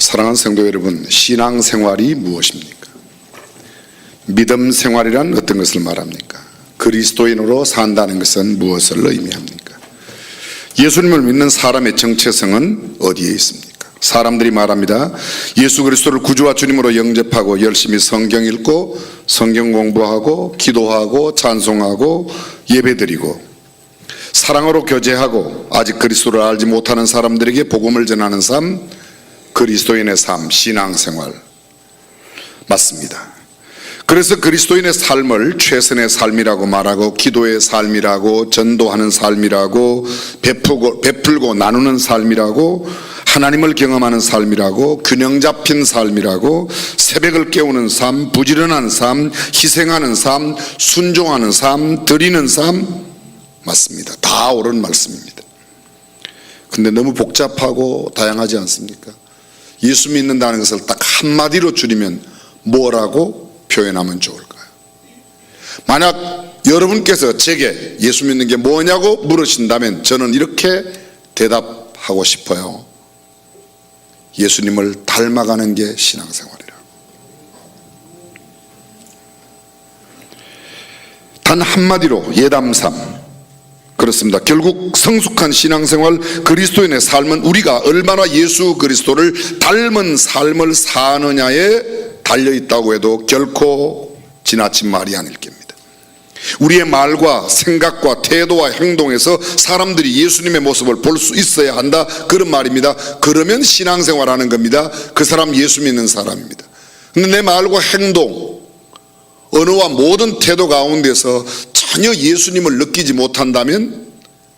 사랑하는 성도 여러분, 신앙생활이 무엇입니까? 믿음 생활이란 어떤 것을 말합니까? 그리스도인으로 산다는 것은 무엇을 의미합니까? 예수님을 믿는 사람의 정체성은 어디에 있습니까? 사람들이 말합니다. 예수 그리스도를 구주와 주님으로 영접하고 열심히 성경 읽고 성경 공부하고 기도하고 찬송하고 예배드리고 사랑으로 교제하고 아직 그리스도를 알지 못하는 사람들에게 복음을 전하는 삶, 그리스도인의 삶, 신앙생활 맞습니다. 그래서 그리스도인의 삶을 최선의 삶이라고 말하고 기도의 삶이라고 전도하는 삶이라고 베풀고 나누는 삶이라고 하나님을 경험하는 삶이라고 균형 잡힌 삶이라고 새벽을 깨우는 삶, 부지런한 삶, 희생하는 삶, 순종하는 삶, 드리는 삶 맞습니다. 다 옳은 말씀입니다. 근데 너무 복잡하고 다양하지 않습니까? 예수 믿는다는 것을 딱 한마디로 줄이면 뭐라고 표현하면 좋을까요? 만약 여러분께서 제게 예수 믿는 게 뭐냐고 물으신다면 저는 이렇게 대답하고 싶어요. 예수님을 닮아가는 게 신앙생활이라고. 단 한마디로 예담삼 그렇습니다. 결국 성숙한 신앙생활, 그리스도인의 삶은 우리가 얼마나 예수 그리스도를 닮은 삶을 사느냐에 달려있다고 해도 결코 지나친 말이 아닐 겁니다. 우리의 말과 생각과 태도와 행동에서 사람들이 예수님의 모습을 볼 수 있어야 한다, 그런 말입니다. 그러면 신앙생활하는 겁니다. 그 사람 예수 믿는 사람입니다. 근데 내 말과 행동, 언어와 모든 태도 가운데서 전혀 예수님을 느끼지 못한다면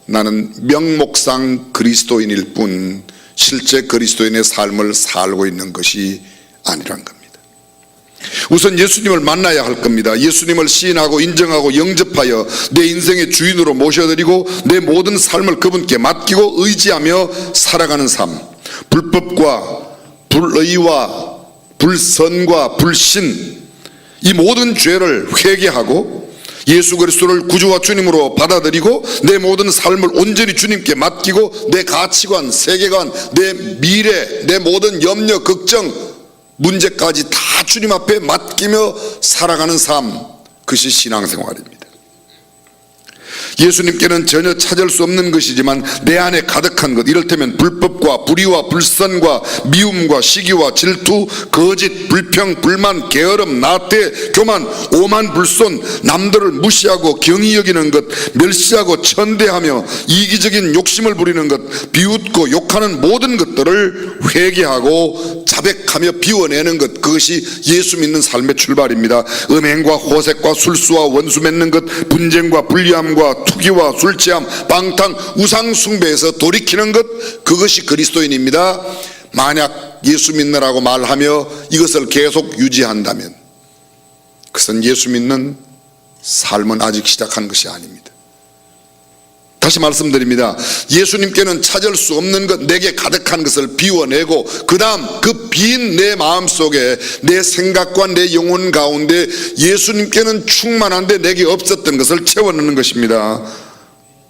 나는 명목상 그리스도인일 뿐 실제 그리스도인의 삶을 살고 있는 것이 아니란 겁니다. 우선 예수님을 만나야 할 겁니다. 예수님을 시인하고 인정하고 영접하여 내 인생의 주인으로 모셔드리고 내 모든 삶을 그분께 맡기고 의지하며 살아가는 삶, 불법과 불의와 불선과 불신 이 모든 죄를 회개하고 예수 그리스도를 구주와 주님으로 받아들이고 내 모든 삶을 온전히 주님께 맡기고 내 가치관, 세계관, 내 미래, 내 모든 염려, 걱정, 문제까지 다 주님 앞에 맡기며 살아가는 삶, 그것이 신앙생활입니다. 예수님께는 전혀 찾을 수 없는 것이지만 내 안에 가득한 것, 이를테면 불법과 불의와 불선과 미움과 시기와 질투, 거짓, 불평, 불만, 게으름, 나태, 교만, 오만, 불손, 남들을 무시하고 경히 여기는 것, 멸시하고 천대하며 이기적인 욕심을 부리는 것, 비웃고 욕하는 모든 것들을 회개하고 자백하며 비워내는 것, 그것이 예수 믿는 삶의 출발입니다. 음행과 호색과 술수와 원수 맺는 것, 분쟁과 불리함과 투기와 술취함, 방탕, 우상 숭배에서 돌이키는 것, 그것이 그리스도인입니다. 만약 예수 믿느라고 말하며 이것을 계속 유지한다면 그것은 예수 믿는 삶은 아직 시작한 것이 아닙니다. 다시 말씀드립니다. 예수님께는 찾을 수 없는 것, 내게 가득한 것을 비워내고 그 다음 그 빈 내 마음속에 내 생각과 내 영혼 가운데 예수님께는 충만한데 내게 없었던 것을 채워넣는 것입니다.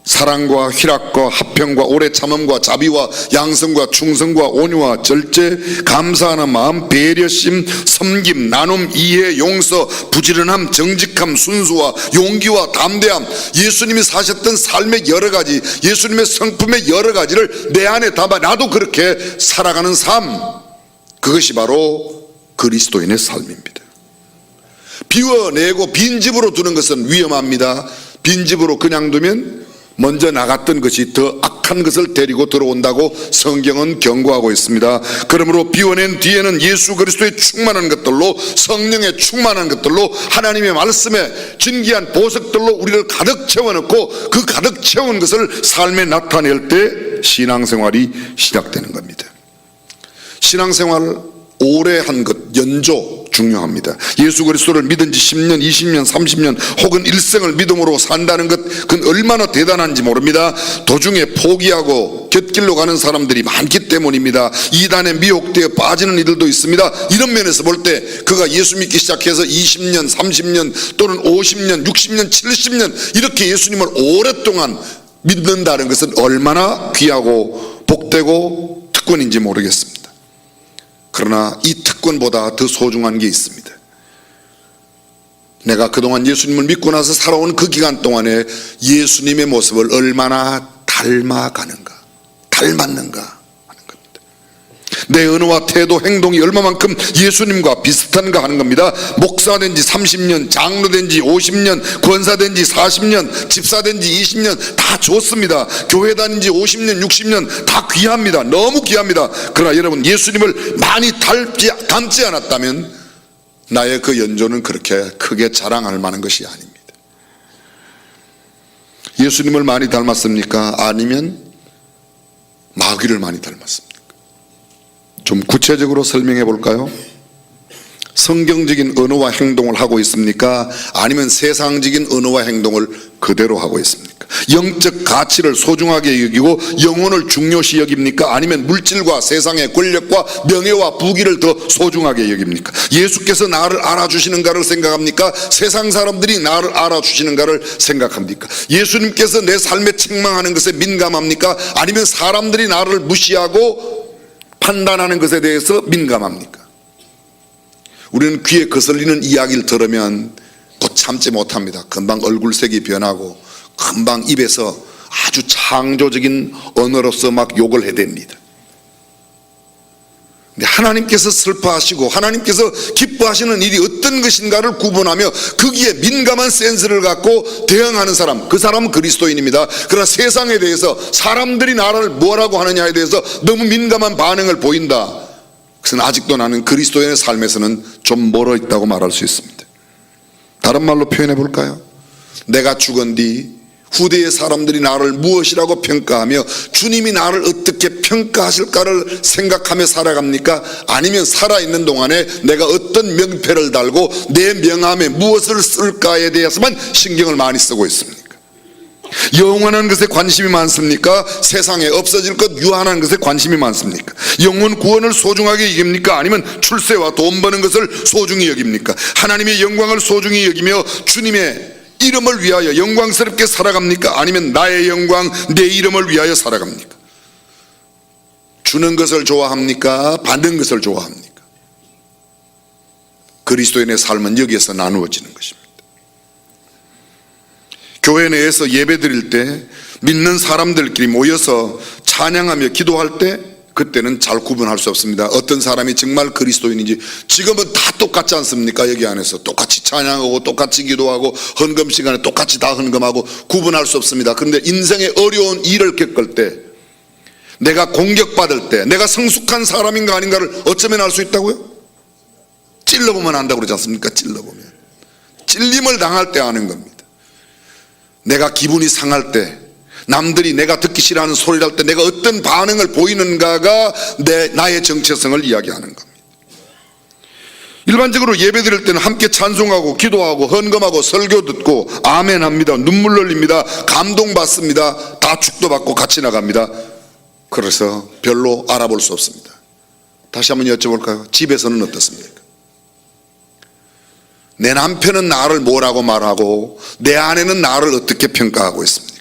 사랑과 희락과 화평과 오래 참음과 자비와 양성과 충성과 온유와 절제, 감사하는 마음, 배려심, 섬김, 나눔, 이해, 용서, 부지런함, 정직함, 순수와 용기와 담대함, 예수님이 사셨던 삶의 여러 가지, 예수님의 성품의 여러 가지를 내 안에 담아 나도 그렇게 살아가는 삶, 그것이 바로 그리스도인의 삶입니다. 비워내고 빈집으로 두는 것은 위험합니다. 빈집으로 그냥 두면 먼저 나갔던 것이 더 악한 것을 데리고 들어온다고 성경은 경고하고 있습니다. 그러므로 비워낸 뒤에는 예수 그리스도의 충만한 것들로, 성령의 충만한 것들로, 하나님의 말씀의 진귀한 보석들로 우리를 가득 채워넣고 그 가득 채운 것을 삶에 나타낼 때 신앙생활이 시작되는 겁니다. 신앙생활 오래 한 것, 연조 중요합니다. 예수 그리스도를 믿은 지 10년, 20년, 30년 혹은 일생을 믿음으로 산다는 것, 그건 얼마나 대단한지 모릅니다. 도중에 포기하고 곁길로 가는 사람들이 많기 때문입니다. 이단에 미혹되어 빠지는 이들도 있습니다. 이런 면에서 볼 때 그가 예수 믿기 시작해서 20년, 30년 또는 50년, 60년, 70년 이렇게 예수님을 오랫동안 믿는다는 것은 얼마나 귀하고 복되고 특권인지 모르겠습니다. 그러나 이 특권보다 더 소중한 게 있습니다. 내가 그동안 예수님을 믿고 나서 살아온 그 기간 동안에 예수님의 모습을 얼마나 닮았는가 하는 겁니다. 내 언어와 태도, 행동이 얼마만큼 예수님과 비슷한가 하는 겁니다. 목사된 지 30년, 장로된 지 50년, 권사된 지 40년, 집사된 지 20년 다 좋습니다. 교회 다닌 지 50년, 60년 다 귀합니다. 너무 귀합니다. 그러나 여러분, 예수님을 많이 닮지 않았다면 나의 그 연조는 그렇게 크게 자랑할 만한 것이 아닙니다. 예수님을 많이 닮았습니까? 아니면 마귀를 많이 닮았습니까? 좀 구체적으로 설명해 볼까요? 성경적인 언어와 행동을 하고 있습니까? 아니면 세상적인 언어와 행동을 그대로 하고 있습니까? 영적 가치를 소중하게 여기고 영혼을 중요시 여깁니까? 아니면 물질과 세상의 권력과 명예와 부귀를 더 소중하게 여깁니까? 예수께서 나를 알아주시는가를 생각합니까? 세상 사람들이 나를 알아주시는가를 생각합니까? 예수님께서 내 삶에 책망하는 것에 민감합니까? 아니면 사람들이 나를 무시하고 판단하는 것에 대해서 민감합니까? 우리는 귀에 거슬리는 이야기를 들으면 곧 참지 못합니다. 금방 얼굴색이 변하고 금방 입에서 아주 창조적인 언어로서 막 욕을 해댑니다. 근데 하나님께서 슬퍼하시고 하나님께서 기뻐하시는 일이 어떤 것인가를 구분하며 거기에 민감한 센스를 갖고 대응하는 사람, 그 사람은 그리스도인입니다. 그러나 세상에 대해서 사람들이 나를 뭐라고 하느냐에 대해서 너무 민감한 반응을 보인다. 그것은 아직도 나는 그리스도인의 삶에서는 좀 멀어 있다고 말할 수 있습니다. 다른 말로 표현해 볼까요? 내가 죽은 뒤 후대의 사람들이 나를 무엇이라고 평가하며 주님이 나를 어떻게 평가하실까를 생각하며 살아갑니까? 아니면 살아있는 동안에 내가 어떤 명패를 달고 내 명함에 무엇을 쓸까에 대해서만 신경을 많이 쓰고 있습니까? 영원한 것에 관심이 많습니까? 세상에 없어질 것 유한한 것에 관심이 많습니까? 영혼 구원을 소중하게 여깁니까? 아니면 출세와 돈 버는 것을 소중히 여깁니까? 하나님의 영광을 소중히 여기며 주님의 이름을 위하여 영광스럽게 살아갑니까? 아니면 나의 영광, 내 이름을 위하여 살아갑니까? 주는 것을 좋아합니까? 받는 것을 좋아합니까? 그리스도인의 삶은 여기에서 나누어지는 것입니다. 교회 내에서 예배 드릴 때 믿는 사람들끼리 모여서 찬양하며 기도할 때 그때는 잘 구분할 수 없습니다. 어떤 사람이 정말 그리스도인인지. 지금은 다 똑같지 않습니까? 여기 안에서 똑같이 찬양하고 똑같이 기도하고 헌금 시간에 똑같이 다 헌금하고 구분할 수 없습니다. 그런데 인생의 어려운 일을 겪을 때, 내가 공격받을 때 내가 성숙한 사람인가 아닌가를 어쩌면 알 수 있다고요? 찔러보면 안다고 그러지 않습니까? 찔러보면, 찔림을 당할 때 아는 겁니다. 내가 기분이 상할 때, 남들이 내가 듣기 싫어하는 소리를 할 때 내가 어떤 반응을 보이는가가 나의 정체성을 이야기하는 겁니다. 일반적으로 예배 드릴 때는 함께 찬송하고 기도하고 헌금하고 설교 듣고 아멘 합니다. 눈물 흘립니다. 감동받습니다. 다 축도받고 같이 나갑니다. 그래서 별로 알아볼 수 없습니다. 다시 한번 여쭤볼까요? 집에서는 어떻습니까? 내 남편은 나를 뭐라고 말하고 내 아내는 나를 어떻게 평가하고 있습니까?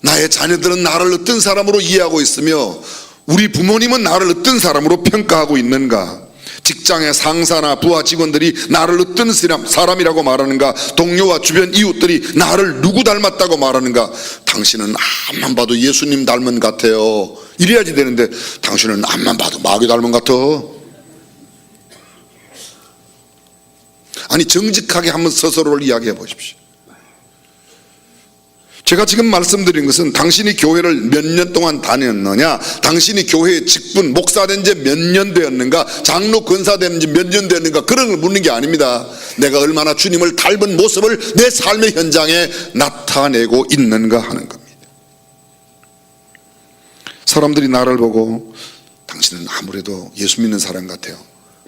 나의 자녀들은 나를 어떤 사람으로 이해하고 있으며 우리 부모님은 나를 어떤 사람으로 평가하고 있는가? 직장의 상사나 부하 직원들이 나를 어떤 사람이라고 말하는가? 동료와 주변 이웃들이 나를 누구 닮았다고 말하는가? 당신은 앞만 봐도 예수님 닮은 같아요. 이래야지 되는데 당신은 앞만 봐도 마귀 닮은 같아. 아니, 정직하게 한번 스스로를 이야기해 보십시오. 제가 지금 말씀드린 것은 당신이 교회를 몇 년 동안 다녔느냐, 당신이 교회의 직분, 목사 된 지 몇 년 되었는가, 장로 권사 된 지 몇 년 되었는가, 그런 걸 묻는 게 아닙니다. 내가 얼마나 주님을 닮은 모습을 내 삶의 현장에 나타내고 있는가 하는 겁니다. 사람들이 나를 보고 당신은 아무래도 예수 믿는 사람 같아요.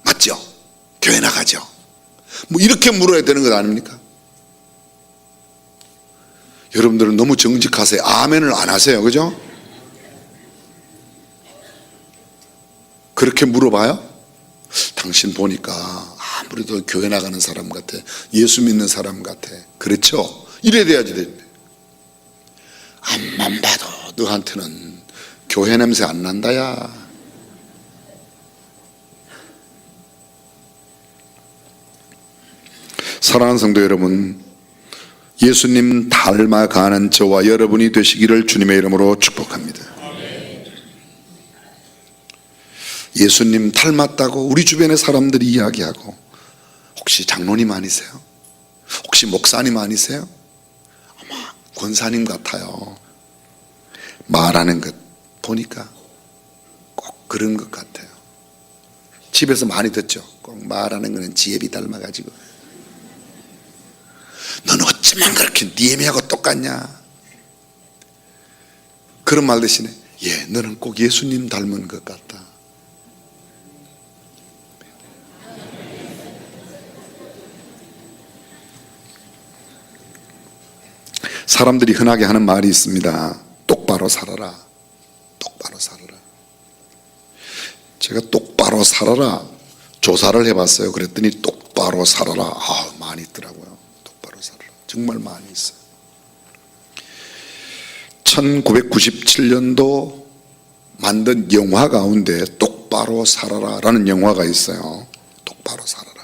맞죠? 교회 나가죠? 뭐 이렇게 물어야 되는 것 아닙니까? 여러분들은 너무 정직하세요. 아멘을 안 하세요. 그죠? 그렇게 물어봐요? 당신 보니까 아무래도 교회 나가는 사람 같아. 예수 믿는 사람 같아. 그렇죠? 이래 돼야지 되는데. 앞만 봐도 너한테는 교회 냄새 안 난다야. 사랑하는 성도 여러분, 예수님 닮아가는 저와 여러분이 되시기를 주님의 이름으로 축복합니다. 예수님 닮았다고 우리 주변의 사람들이 이야기하고, 혹시 장로님 아니세요? 혹시 목사님 아니세요? 아마 권사님 같아요. 말하는 것 보니까 꼭 그런 것 같아요. 집에서 많이 듣죠. 꼭 말하는 거는 지혜비 닮아가지고, 너는 어쩌면 그렇게 니에미하고 똑같냐, 그런 말 대신에 예, 너는 꼭 예수님 닮은 것 같다. 사람들이 흔하게 하는 말이 있습니다. 똑바로 살아라. 똑바로 살아라. 제가 똑바로 살아라 조사를 해봤어요. 그랬더니 똑바로 살아라, 많이 있더라고요. 똑바로 살아라, 정말 많이 있어요. 1997년도 만든 영화 가운데 똑바로 살아라 라는 영화가 있어요. 똑바로 살아라.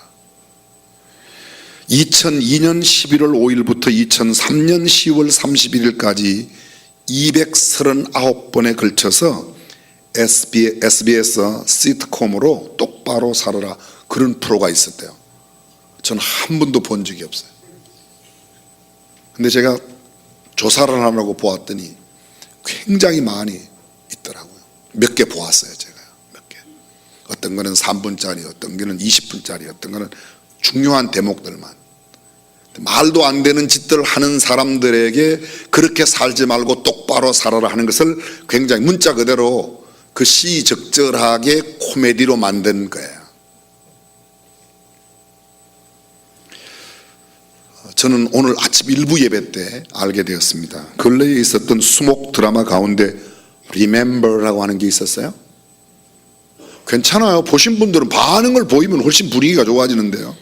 2002년 11월 5일부터 2003년 10월 31일까지 239번에 걸쳐서 SBS 시트콤으로 똑바로 살아라 그런 프로가 있었대요. 저는 한 번도 본 적이 없어요. 근데 제가 조사를 하려고 보았더니 굉장히 많이 있더라고요. 몇 개 보았어요. 제가 몇 개. 어떤 거는 3분짜리, 어떤 거는 20분짜리, 어떤 거는 중요한 대목들만. 말도 안 되는 짓들을 하는 사람들에게 그렇게 살지 말고 똑바로 살아라 하는 것을 굉장히 문자 그대로 그 시적절하게 코미디로 만든 거예요. 저는 오늘 아침 일부 예배 때 알게 되었습니다. 근래에 있었던 수목 드라마 가운데 Remember라고 하는 게 있었어요. 괜찮아요. 보신 분들은 반응을 보이면 훨씬 분위기가 좋아지는데요.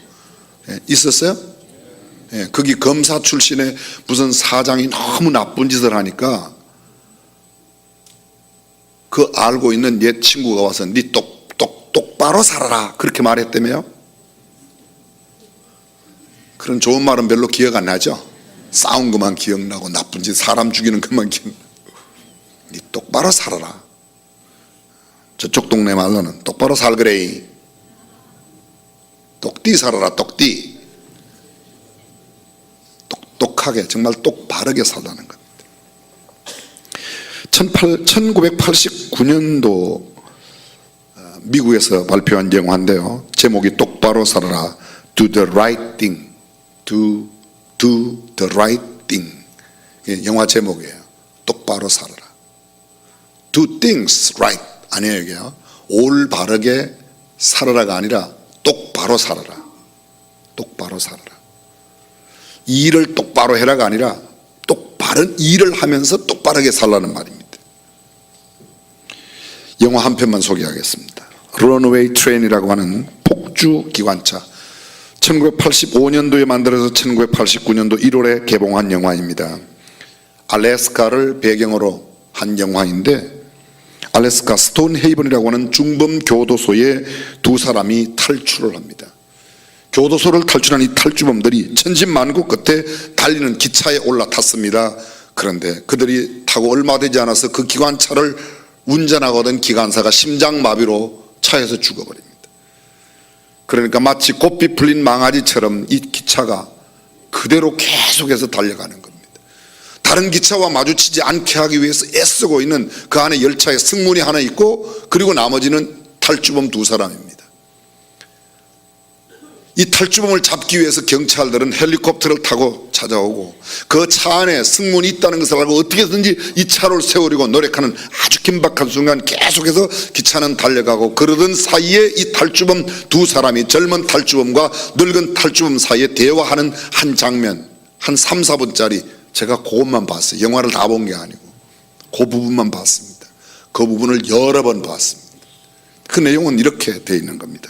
있었어요? 거기 검사 출신의 무슨 사장이 너무 나쁜 짓을 하니까 그 알고 있는 옛 친구가 와서 니 똑바로 살아라 그렇게 말했다며요. 그런 좋은 말은 별로 기억 안 나죠. 싸운 것만 기억나고 나쁜 짓 사람 죽이는 것만 기억나고. 니 똑바로 살아라. 저쪽 동네 말로는 똑바로 살그레이. 똑띠 살아라. 똑띠. 똑똑하게 정말 똑바르게 살라는 겁니다. 1989년도 미국에서 발표한 영화인데요, 제목이 똑바로 살아라. Do the right thing. Do the right thing. 영화 제목이에요. 똑바로 살아라. Do things right 아니에요. 이게요. 올바르게 살아라가 아니라 똑바로 살아라. 똑바로 살아라. 일을 똑바로 해라가 아니라 똑바른 일을 하면서 똑바르게 살라는 말입니다. 영화 한 편만 소개하겠습니다. Runaway Train이라고 하는 폭주 기관차, 1985년도에 만들어서 1989년도 1월에 개봉한 영화입니다. 알래스카를 배경으로 한 영화인데, 알래스카 스톤헤이븐이라고 하는 중범 교도소에 두 사람이 탈출을 합니다. 교도소를 탈출한 이 탈주범들이 천신만고 끝에 달리는 기차에 올라탔습니다. 그런데 그들이 타고 얼마 되지 않아서 그 기관차를 운전하고던 기관사가 심장마비로 차에서 죽어버립니다. 그러니까 마치 고삐 풀린 망아지처럼 이 기차가 그대로 계속해서 달려가는 겁니다. 다른 기차와 마주치지 않게 하기 위해서 애쓰고 있는 그 안에 열차에 승문이 하나 있고, 그리고 나머지는 탈주범 두 사람입니다. 이 탈주범을 잡기 위해서 경찰들은 헬리콥터를 타고 찾아오고, 그 차 안에 승문이 있다는 것을 알고 어떻게든지 이 차를 세우려고 노력하는 아주 긴박한 순간 계속해서 기차는 달려가고, 그러던 사이에 이 탈주범 두 사람이 젊은 탈주범과 늙은 탈주범 사이에 대화하는 한 장면, 한 3, 4분짜리 제가 그것만 봤어요. 영화를 다 본 게 아니고 그 부분만 봤습니다. 그 부분을 여러 번 봤습니다. 그 내용은 이렇게 되어 있는 겁니다.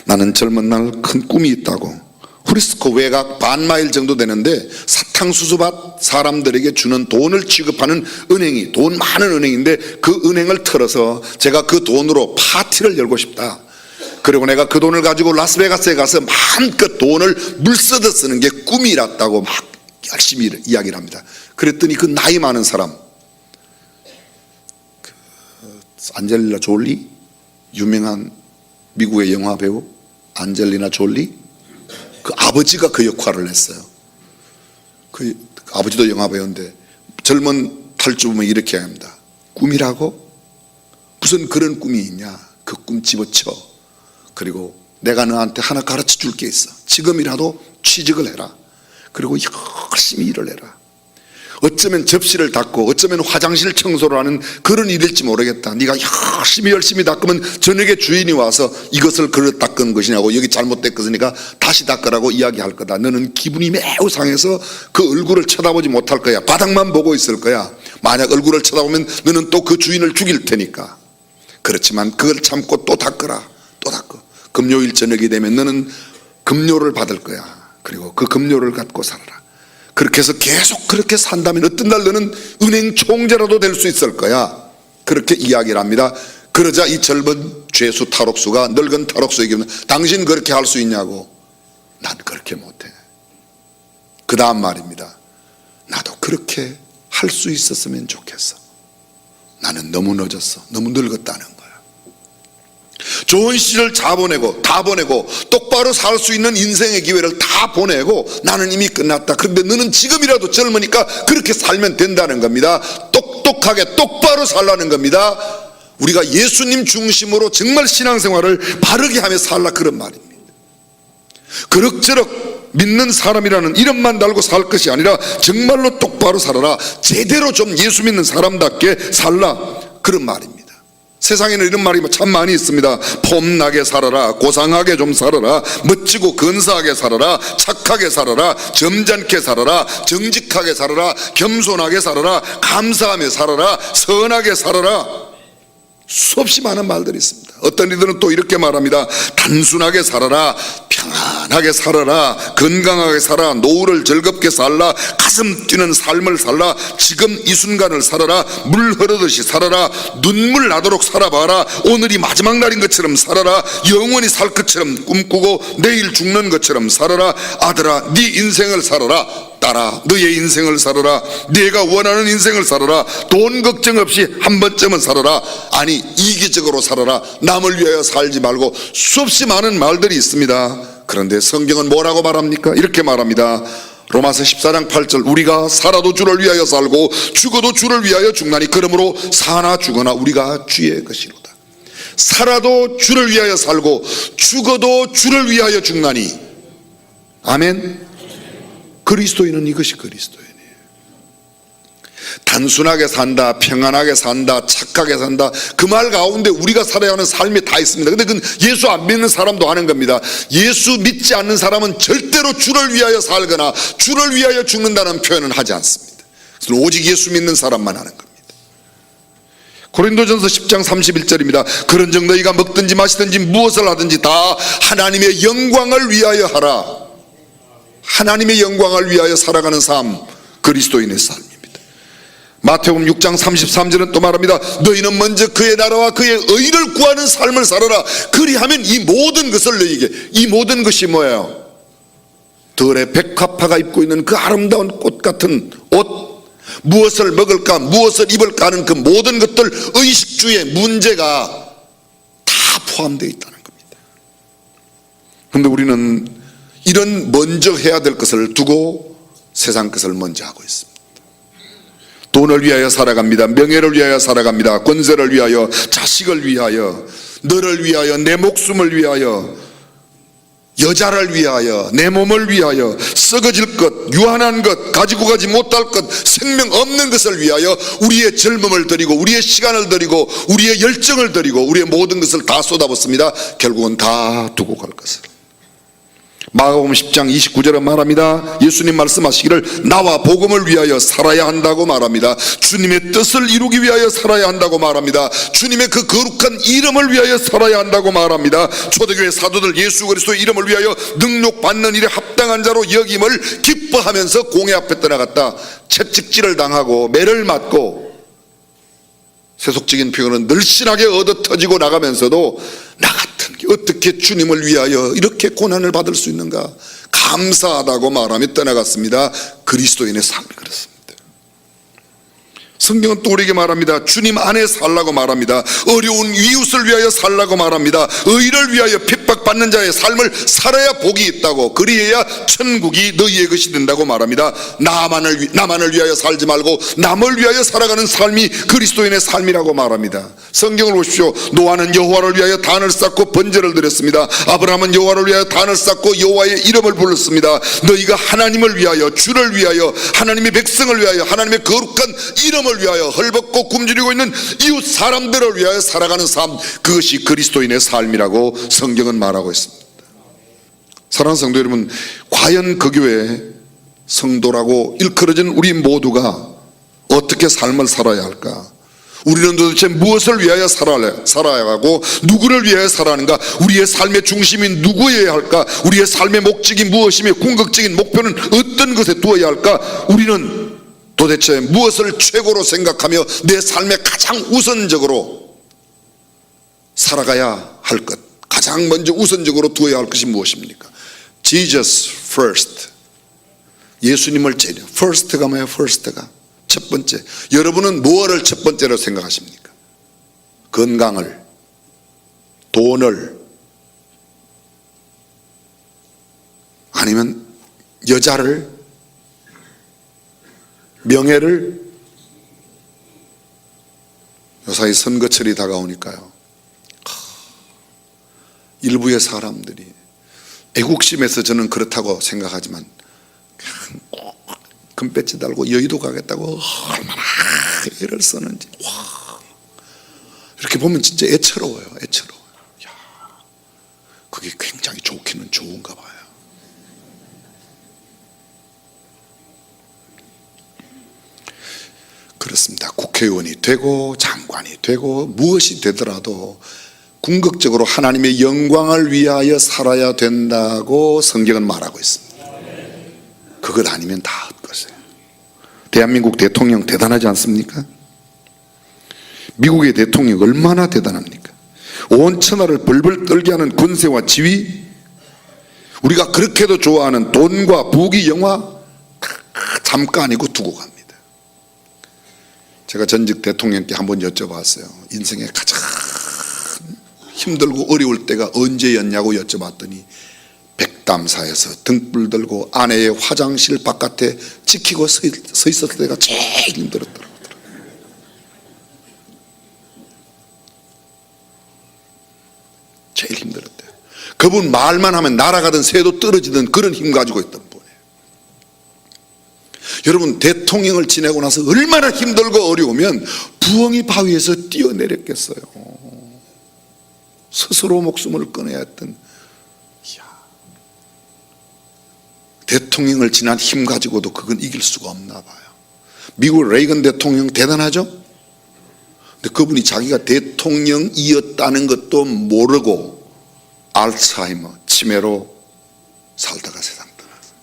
나는 젊은 날 큰 꿈이 있다고. 후리스코 외곽 반마일 정도 되는데 사탕수수밭 사람들에게 주는 돈을 취급하는 은행이, 돈 많은 은행인데 그 은행을 털어서 제가 그 돈으로 파티를 열고 싶다. 그리고 내가 그 돈을 가지고 라스베가스에 가서 마음껏 돈을 물쓰듯 쓰는 게 꿈이랐다고 막 열심히 이야기를 합니다. 그랬더니 그 나이 많은 사람, 안젤리나 졸리, 유명한 미국의 영화 배우 안젤리나 졸리, 그 아버지가 그 역할을 했어요. 그 아버지도 영화 배우인데 젊은 탈주부면 이렇게 합니다. 꿈이라고? 무슨 그런 꿈이 있냐? 그 꿈 집어쳐. 그리고 내가 너한테 하나 가르쳐 줄 게 있어. 지금이라도 취직을 해라. 그리고 열심히 일을 해라. 어쩌면 접시를 닦고 어쩌면 화장실 청소를 하는 그런 일일지 모르겠다. 네가 열심히 닦으면 저녁에 주인이 와서 이것을 그릇 닦은 것이냐고, 여기 잘못됐으니까 다시 닦으라고 이야기할 거다. 너는 기분이 매우 상해서 그 얼굴을 쳐다보지 못할 거야. 바닥만 보고 있을 거야. 만약 얼굴을 쳐다보면 너는 또 그 주인을 죽일 테니까. 그렇지만 그걸 참고 또 닦으라. 또 닦어. 금요일 저녁이 되면 너는 급료를 받을 거야. 그리고 그 급료를 갖고 살아라. 그렇게 해서 계속 그렇게 산다면 어떤 날 너는 은행 총재라도 될 수 있을 거야. 그렇게 이야기를 합니다. 그러자 이 젊은 죄수 탈옥수가 늙은 탈옥수에게 당신 그렇게 할 수 있냐고. 난 그렇게 못해. 그 다음 말입니다. 나도 그렇게 할 수 있었으면 좋겠어. 나는 너무 늦었어. 너무 늙었다는 거야. 좋은 시절 다 보내고 똑바로 살 수 있는 인생의 기회를 다 보내고 나는 이미 끝났다. 그런데 너는 지금이라도 젊으니까 그렇게 살면 된다는 겁니다. 똑똑하게 똑바로 살라는 겁니다. 우리가 예수님 중심으로 정말 신앙생활을 바르게 하며 살라, 그런 말입니다. 그럭저럭 믿는 사람이라는 이름만 달고 살 것이 아니라 정말로 똑바로 살아라. 제대로 좀 예수 믿는 사람답게 살라, 그런 말입니다. 세상에는 이런 말이 참 많이 있습니다. 폼나게 살아라, 고상하게 좀 살아라, 멋지고 근사하게 살아라, 착하게 살아라, 점잖게 살아라, 정직하게 살아라, 겸손하게 살아라, 감사하며 살아라, 선하게 살아라. 수없이 많은 말들이 있습니다. 어떤 이들은 또 이렇게 말합니다. 단순하게 살아라, 평안하게 살아라, 건강하게 살아, 노후를 즐겁게 살라, 가슴 뛰는 삶을 살라, 지금 이 순간을 살아라, 물 흐르듯이 살아라, 눈물 나도록 살아봐라, 오늘이 마지막 날인 것처럼 살아라, 영원히 살 것처럼 꿈꾸고 내일 죽는 것처럼 살아라. 아들아, 네 인생을 살아라. 딸아, 너의 인생을 살아라. 네가 원하는 인생을 살아라. 돈 걱정 없이 한 번쯤은 살아라. 아니, 이기적으로 살아라. 남을 위하여 살지 말고. 수없이 많은 말들이 있습니다. 그런데 성경은 뭐라고 말합니까? 이렇게 말합니다. 로마서 14장 8절, 우리가 살아도 주를 위하여 살고 죽어도 주를 위하여 죽나니 그러므로 사나 죽거나 우리가 주의 것이로다. 살아도 주를 위하여 살고 죽어도 주를 위하여 죽나니. 아멘. 그리스도인은 이것이 그리스도인이에요. 단순하게 산다, 평안하게 산다, 착하게 산다, 그 말 가운데 우리가 살아야 하는 삶이 다 있습니다. 근데 그건 예수 안 믿는 사람도 하는 겁니다. 예수 믿지 않는 사람은 절대로 주를 위하여 살거나 주를 위하여 죽는다는 표현은 하지 않습니다. 오직 예수 믿는 사람만 하는 겁니다. 고린도전서 10장 31절입니다. 그런즉 너희가 먹든지 마시든지 무엇을 하든지 다 하나님의 영광을 위하여 하라. 하나님의 영광을 위하여 살아가는 삶, 그리스도인의 삶입니다. 마태복음 6장 33절은 또 말합니다. 너희는 먼저 그의 나라와 그의 의를 구하는 삶을 살아라. 그리하면 이 모든 것을 너희에게, 이 모든 것이 뭐예요? 들의 백합화가 입고 있는 그 아름다운 꽃 같은 옷, 무엇을 먹을까, 무엇을 입을까 하는 그 모든 것들, 의식주의 문제가 다 포함되어 있다는 겁니다. 그런데 우리는 이런 먼저 해야 될 것을 두고 세상 것을 먼저 하고 있습니다. 돈을 위하여 살아갑니다. 명예를 위하여 살아갑니다. 권세를 위하여, 자식을 위하여, 너를 위하여, 내 목숨을 위하여, 여자를 위하여, 내 몸을 위하여, 썩어질 것, 유한한 것, 가지고 가지 못할 것, 생명 없는 것을 위하여 우리의 젊음을 드리고 우리의 시간을 드리고 우리의 열정을 드리고 우리의 모든 것을 다 쏟아붓습니다. 결국은 다 두고 갈 것을. 마가복음 10장 29절에 말합니다. 예수님 말씀하시기를 나와 복음을 위하여 살아야 한다고 말합니다. 주님의 뜻을 이루기 위하여 살아야 한다고 말합니다. 주님의 그 거룩한 이름을 위하여 살아야 한다고 말합니다. 초대교회 사도들 예수 그리스도의 이름을 위하여 능욕받는 일에 합당한 자로 여김을 기뻐하면서 공회 앞에 떠나갔다. 채찍질을 당하고 매를 맞고, 세속적인 표현은 늘씬하게 얻어터지고 나가면서도 나 같은 어떻게 주님을 위하여 이렇게 고난을 받을 수 있는가? 감사하다고 말하며 떠나갔습니다. 그리스도인의 삶이 그렇습니다. 성경은 또 우리에게 말합니다. 주님 안에 살라고 말합니다. 어려운 이웃을 위하여 살라고 말합니다. 의를 위하여 핍박받는 자의 삶을 살아야 복이 있다고, 그리해야 천국이 너희의 것이 된다고 말합니다. 나만을 위하여 살지 말고 남을 위하여 살아가는 삶이 그리스도인의 삶이라고 말합니다. 성경을 보십시오. 노아는 여호와를 위하여 단을 쌓고 번제를 드렸습니다. 아브라함은 여호와를 위하여 단을 쌓고 여호와의 이름을 불렀습니다. 너희가 하나님을 위하여, 주를 위하여, 하나님의 백성을 위하여, 하나님의 거룩한 이름을 위하여 헐벗고 굶주리고 있는 이웃 사람들을 위하여 살아가는 삶, 그것이 그리스도인의 삶이라고 성경은 말하고 있습니다. 사랑하는 성도 여러분, 과연 그 교회 성도라고 일컬어진 우리 모두가 어떻게 삶을 살아야 할까? 우리는 도대체 무엇을 위하여 살아야 하고 누구를 위하여 살아가는가? 우리의 삶의 중심이 누구여야 할까? 우리의 삶의 목적이 무엇이며 궁극적인 목표는 어떤 것에 두어야 할까? 우리는 도대체 무엇을 최고로 생각하며 내 삶에 가장 우선적으로 살아가야 할 것, 가장 먼저 우선적으로 두어야 할 것이 무엇입니까? Jesus first. 예수님을 제일. first가 뭐예요? first가 첫 번째. 여러분은 무엇을 첫 번째로 생각하십니까? 건강을, 돈을, 아니면 여자를, 명예를? 요사이 선거철이 다가오니까요, 일부의 사람들이, 애국심에서 저는 그렇다고 생각하지만, 그냥 금배지 달고 여의도 가겠다고 얼마나 애를 쓰는지, 이렇게 보면 진짜 애처로워요. 애처로워요. 야, 그게 굉장히 좋기는 좋은가 봐요. 그렇습니다. 국회의원이 되고 장관이 되고 무엇이 되더라도 궁극적으로 하나님의 영광을 위하여 살아야 된다고 성경은 말하고 있습니다. 그것 아니면 다 헛것이에요. 대한민국 대통령 대단하지 않습니까? 미국의 대통령 얼마나 대단합니까? 온 천하를 벌벌 떨게 하는 권세와 지위, 우리가 그렇게도 좋아하는 돈과 부귀 영화 잠깐이고 두고 갑니다. 제가 전직 대통령께 한번 여쭤봤어요. 인생에 가장 힘들고 어려울 때가 언제였냐고 여쭤봤더니 백담사에서 등불 들고 아내의 화장실 바깥에 지키고 서 있었을 때가 제일 힘들었더라고요. 제일 힘들었대요. 그분 말만 하면 날아가던 새도 떨어지던 그런 힘 가지고 있던 분이에요. 여러분, 대통령을 지내고 나서 얼마나 힘들고 어려우면 부엉이 바위에서 뛰어내렸겠어요. 스스로 목숨을 끊어야 했던. 대통령을 지난 힘 가지고도 그건 이길 수가 없나 봐요. 미국 레이건 대통령 대단하죠? 근데 그분이 자기가 대통령이었다는 것도 모르고 알츠하이머, 치매로 살다가 세상 떠났어요.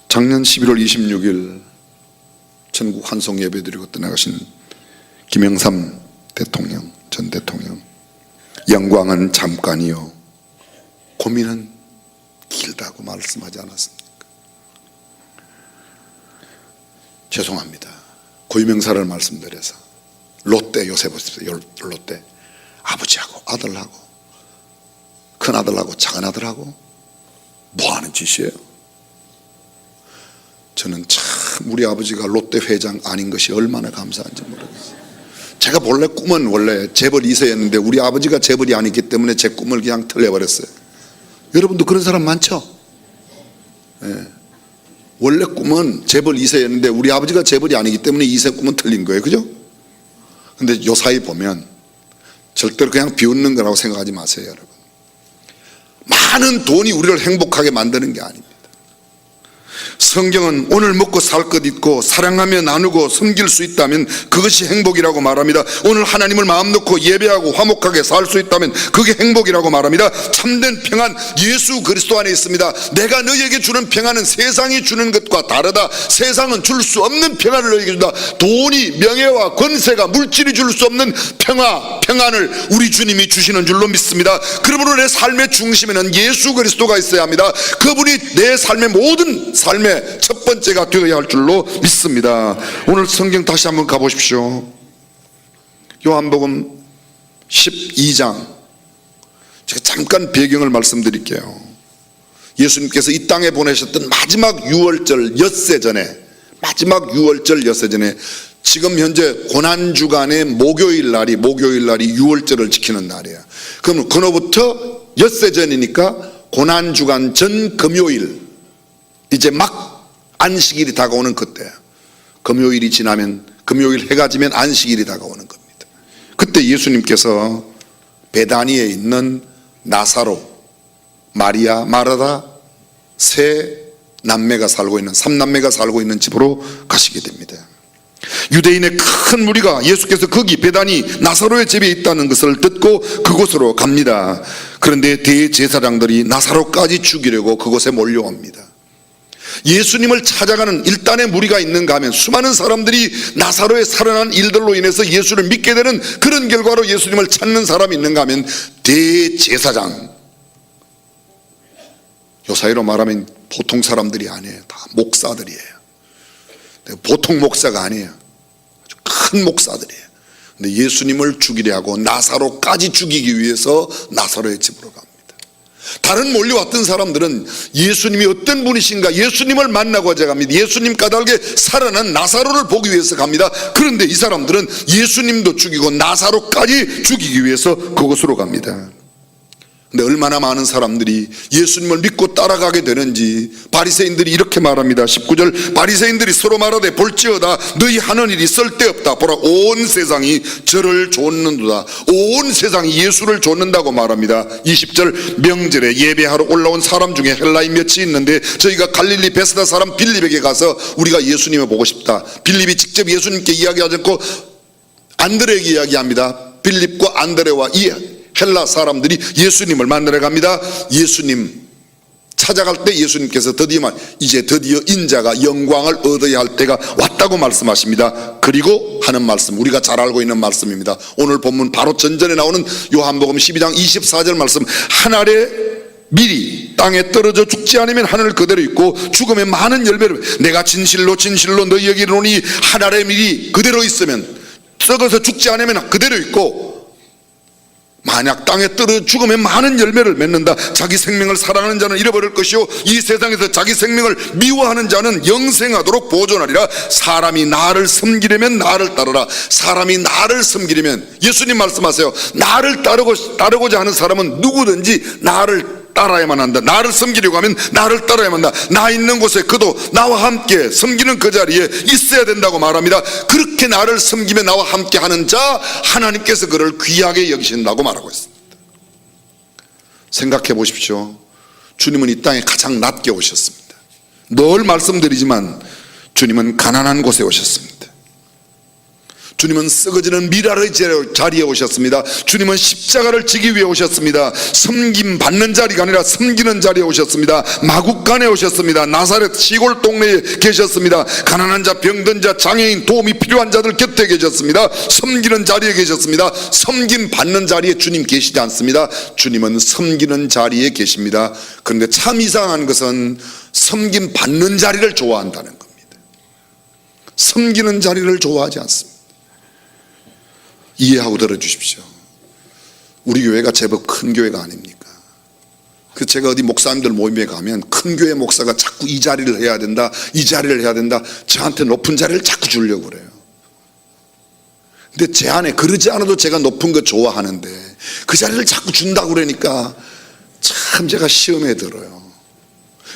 작년 11월 26일 전국 환송 예배 드리고 떠나가신 김영삼 대통령, 전 대통령, 영광은 잠깐이요 고민은 길다고 말씀하지 않았습니까? 죄송합니다. 고유명사를 말씀드려서 롯데, 요새 보십시오. 롯데 아버지하고 아들하고 큰아들하고 작은아들하고 뭐하는 짓이에요? 저는 참 우리 아버지가 롯데 회장 아닌 것이 얼마나 감사한지 모르겠어요. 제가 본래 꿈은 원래 재벌 2세였는데 우리 아버지가 재벌이 아니기 때문에 제 꿈을 그냥 틀려버렸어요. 여러분도 그런 사람 많죠? 네. 원래 꿈은 재벌 2세였는데 우리 아버지가 재벌이 아니기 때문에 2세 꿈은 틀린 거예요. 그죠? 근데 요 사이 보면 절대로 그냥 비웃는 거라고 생각하지 마세요, 여러분. 많은 돈이 우리를 행복하게 만드는 게 아닙니다. 성경은 오늘 먹고 살 것 있고 사랑하며 나누고 섬길 수 있다면 그것이 행복이라고 말합니다. 오늘 하나님을 마음 놓고 예배하고 화목하게 살 수 있다면 그게 행복이라고 말합니다. 참된 평안 예수 그리스도 안에 있습니다. 내가 너희에게 주는 평안은 세상이 주는 것과 다르다. 세상은 줄 수 없는 평안을 너희에게 준다. 돈이, 명예와 권세가, 물질이 줄 수 없는 평안을 우리 주님이 주시는 줄로 믿습니다. 그러므로 내 삶의 중심에는 예수 그리스도가 있어야 합니다. 그분이 내 삶의 모든 삶의 첫 번째가 되어야 할 줄로 믿습니다. 오늘 성경 다시 한번 가보십시오. 요한복음 12장, 제가 잠깐 배경을 말씀드릴게요. 예수님께서 이 땅에 보내셨던 마지막 유월절 엿새 전에, 지금 현재 고난주간의 목요일 날이 유월절을 지키는 날이에요. 그럼 그로부터 엿새 전이니까 고난주간 전 금요일, 이제 막 안식일이 다가오는 그때예요. 금요일이 지나면, 금요일 해가 지면 안식일이 다가오는 겁니다. 그때 예수님께서 베다니에 있는 나사로, 마리아, 마르다 세 남매가 살고 있는, 삼남매가 살고 있는 집으로 가시게 됩니다. 유대인의 큰 무리가 예수께서 거기 베다니 나사로의 집에 있다는 것을 듣고 그곳으로 갑니다. 그런데 대제사장들이 나사로까지 죽이려고 그곳에 몰려옵니다. 예수님을 찾아가는 일단의 무리가 있는가 하면 수많은 사람들이 나사로의 살아난 일들로 인해서 예수를 믿게 되는 그런 결과로 예수님을 찾는 사람이 있는가 하면 대제사장, 요 사이로 말하면 보통 사람들이 아니에요. 다 목사들이에요. 보통 목사가 아니에요. 아주 큰 목사들이에요. 근데 예수님을 죽이려 하고 나사로까지 죽이기 위해서 나사로의 집으로 갑니다. 다른 몰려왔던 사람들은 예수님이 어떤 분이신가, 예수님을 만나고자 갑니다. 예수님 까닭에 살아난 나사로를 보기 위해서 갑니다. 그런데 이 사람들은 예수님도 죽이고 나사로까지 죽이기 위해서 그곳으로 갑니다. 근데 얼마나 많은 사람들이 예수님을 믿고 따라가게 되는지 바리새인들이 이렇게 말합니다. 19절, 바리새인들이 서로 말하되 볼지어다 너희 하는 일이 쓸데없다. 보라 온 세상이 저를 좇는도다. 온 세상이 예수를 좇는다고 말합니다. 20절, 명절에 예배하러 올라온 사람 중에 헬라인 몇이 있는데 저희가 갈릴리 베스다 사람 빌립에게 가서 우리가 예수님을 보고 싶다. 빌립이 직접 예수님께 이야기하지 않고 안드레에게 이야기합니다. 빌립과 안드레와 이 헬라 사람들이 예수님을 만나러 갑니다. 예수님 찾아갈 때 예수님께서 이제 드디어 인자가 영광을 얻어야 할 때가 왔다고 말씀하십니다. 그리고 하는 말씀, 우리가 잘 알고 있는 말씀입니다. 오늘 본문 바로 전전에 나오는 요한복음 12장 24절 말씀, 한 알의 밀이 땅에 떨어져 죽지 않으면 하늘 그대로 있고 죽으면 많은 열매를, 내가 진실로 너희에게 이르노니 한 알의 밀이 그대로 있으면, 썩어서 죽지 않으면 그대로 있고 만약 땅에 떨어져 죽으면 많은 열매를 맺는다. 자기 생명을 사랑하는 자는 잃어버릴 것이요 이 세상에서 자기 생명을 미워하는 자는 영생하도록 보존하리라. 사람이 나를 섬기려면 나를 따르라. 사람이 나를 섬기려면, 예수님 말씀하세요. 나를 따르고자 하는 사람은 누구든지 나를 따라야만 한다. 나를 섬기려고 하면 나를 따라야만 한다. 나 있는 곳에 그도 나와 함께 섬기는 그 자리에 있어야 된다고 말합니다. 그렇게 나를 섬기며 나와 함께 하는 자, 하나님께서 그를 귀하게 여기신다고 말하고 있습니다. 생각해 보십시오. 주님은 이 땅에 가장 낮게 오셨습니다. 늘 말씀드리지만 주님은 가난한 곳에 오셨습니다. 주님은 썩어지는 미랄의 자리에 오셨습니다. 주님은 십자가를 지기 위해 오셨습니다. 섬김 받는 자리가 아니라 섬기는 자리에 오셨습니다. 마국간에 오셨습니다. 나사렛 시골 동네에 계셨습니다. 가난한 자, 병든 자, 장애인, 도움이 필요한 자들 곁에 계셨습니다. 섬기는 자리에 계셨습니다. 섬김 받는 자리에 주님 계시지 않습니다. 주님은 섬기는 자리에 계십니다. 그런데 참 이상한 것은 섬김 받는 자리를 좋아한다는 겁니다. 섬기는 자리를 좋아하지 않습니다. 이해하고 들어주십시오. 우리 교회가 제법 큰 교회가 아닙니까? 그 제가 어디 목사님들 모임에 가면 큰 교회 목사가 자꾸 이 자리를 해야 된다, 이 자리를 해야 된다, 저한테 높은 자리를 자꾸 주려고 그래요. 근데 제 안에 그러지 않아도 제가 높은 거 좋아하는데 그 자리를 자꾸 준다고 그러니까 참 제가 시험에 들어요.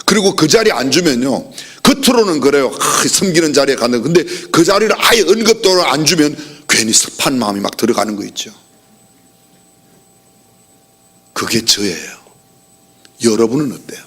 그리고 그 자리 안 주면요, 겉으로는 그래요. 섬기는 자리에 가는, 근데 그 자리를 아예 언급도 안 주면 괜히 섭한 마음이 막 들어가는 거 있죠. 그게 저예요. 여러분은 어때요?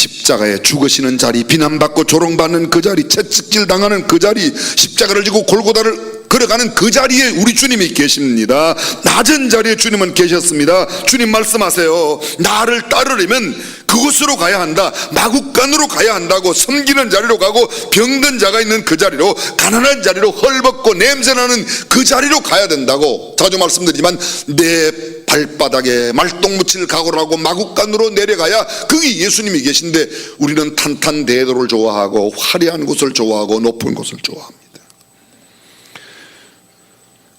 십자가에 죽으시는 자리, 비난받고 조롱받는 그 자리, 채찍질 당하는 그 자리, 십자가를 지고 골고다를 걸어가는 그 자리에 우리 주님이 계십니다. 낮은 자리에 주님은 계셨습니다. 주님 말씀하세요. 나를 따르려면 그곳으로 가야 한다. 마국간으로 가야 한다고. 섬기는 자리로 가고, 병든 자가 있는 그 자리로, 가난한 자리로, 헐벗고 냄새나는 그 자리로 가야 된다고 자주 말씀드리지만, 내 발바닥에 말똥무칠 각오를 하고 마국간으로 내려가야 거기 예수님이 계신데, 우리는 탄탄대도를 좋아하고 화려한 곳을 좋아하고 높은 곳을 좋아합니다.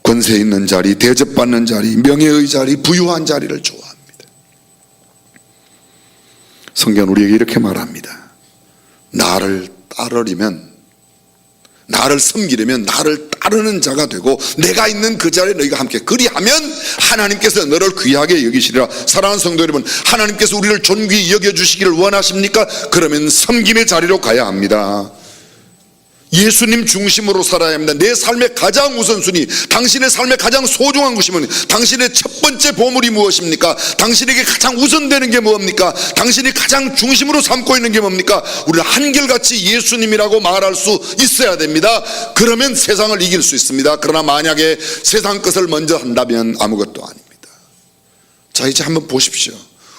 권세 있는 자리, 대접받는 자리, 명예의 자리, 부유한 자리를 좋아합니다. 성경은 우리에게 이렇게 말합니다. 나를 따르려면, 나를 섬기려면 나를 따르는 자가 되고, 내가 있는 그 자리에 너희가 함께 그리하면 하나님께서 너를 귀하게 여기시리라. 사랑하는 성도 여러분, 하나님께서 우리를 존귀히 여겨주시기를 원하십니까? 그러면 섬김의 자리로 가야 합니다. 예수님 중심으로 살아야 합니다. 내 삶의 가장 우선순위, 당신의 삶의 가장 소중한 것이 뭡니까? 당신의 첫 번째 보물이 무엇입니까? 당신에게 가장 우선되는 게 뭡니까? 당신이 가장 중심으로 삼고 있는 게 뭡니까? 우리는 한결같이 예수님이라고 말할 수 있어야 됩니다. 그러면 세상을 이길 수 있습니다. 그러나 만약에 세상 것을 먼저 한다면 아무것도 아닙니다. 자, 이제 한번 보십시오.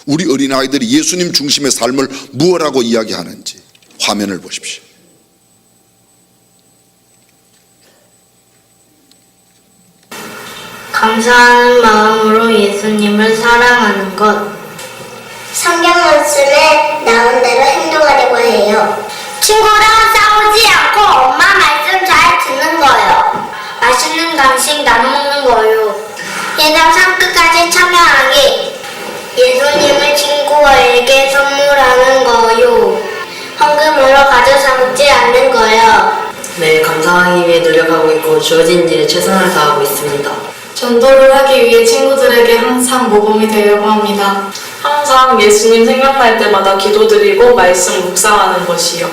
우리 어린아이들이 예수님 중심의 삶을 무엇라고 이야기하는지 화면을 보십시오. 감사하는 마음으로 예수님을 사랑하는 것. 성경 말씀에 나온 대로 행동하려고 해요. 친구랑 싸우지 않고 엄마 말씀 잘 듣는 거요. 맛있는 간식 나눠 먹는 거요. 예당상 끝까지 참여하기. 예수님을 친구에게 선물하는 거요. 헌금으로 가져 삼지 않는 거요. 매일 감사하기 위해 노력하고 있고, 주어진 일에 최선을 다하고 있습니다. 전도를 하기 위해 친구들에게 항상 모범이 되려고 합니다. 항상 예수님 생각날 때마다 기도드리고 말씀 묵상하는 것이요.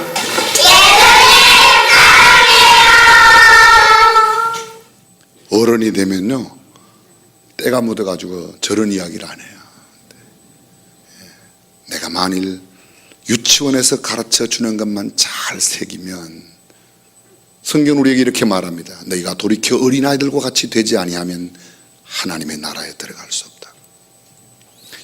어른이 되면요, 때가 묻어가지고 저런 이야기를 안 해요. 내가 만일 유치원에서 가르쳐 주는 것만 잘 새기면, 성경 우리에게 이렇게 말합니다. 너희가 돌이켜 어린아이들과 같이 되지 아니하면 하나님의 나라에 들어갈 수 없다.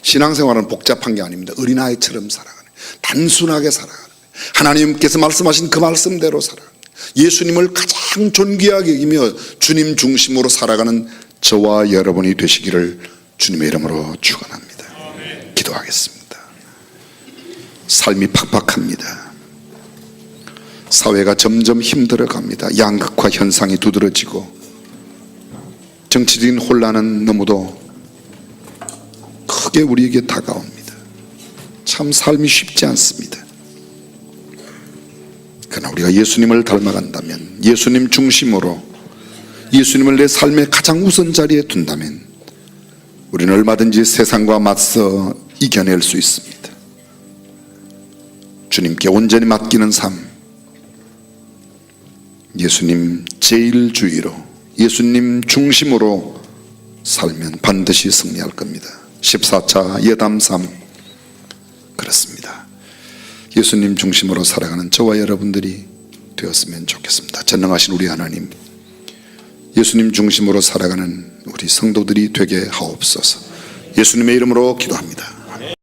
신앙생활은 복잡한 게 아닙니다. 어린아이처럼 살아가는, 단순하게 살아가는, 하나님께서 말씀하신 그 말씀대로 살아가는, 예수님을 가장 존귀하게 여기며 주님 중심으로 살아가는 저와 여러분이 되시기를 주님의 이름으로 축원합니다. 기도하겠습니다. 삶이 팍팍합니다. 사회가 점점 힘들어갑니다. 양극화 현상이 두드러지고, 정치적인 혼란은 너무도 크게 우리에게 다가옵니다. 참 삶이 쉽지 않습니다. 그러나 우리가 예수님을 닮아간다면, 예수님 중심으로 예수님을 내 삶의 가장 우선 자리에 둔다면 우리는 얼마든지 세상과 맞서 이겨낼 수 있습니다. 주님께 온전히 맡기는 삶, 예수님 제일주의로, 예수님 중심으로 살면 반드시 승리할 겁니다. 14차 예담3, 그렇습니다. 예수님 중심으로 살아가는 저와 여러분들이 되었으면 좋겠습니다. 전능하신 우리 하나님, 예수님 중심으로 살아가는 우리 성도들이 되게 하옵소서. 예수님의 이름으로 기도합니다.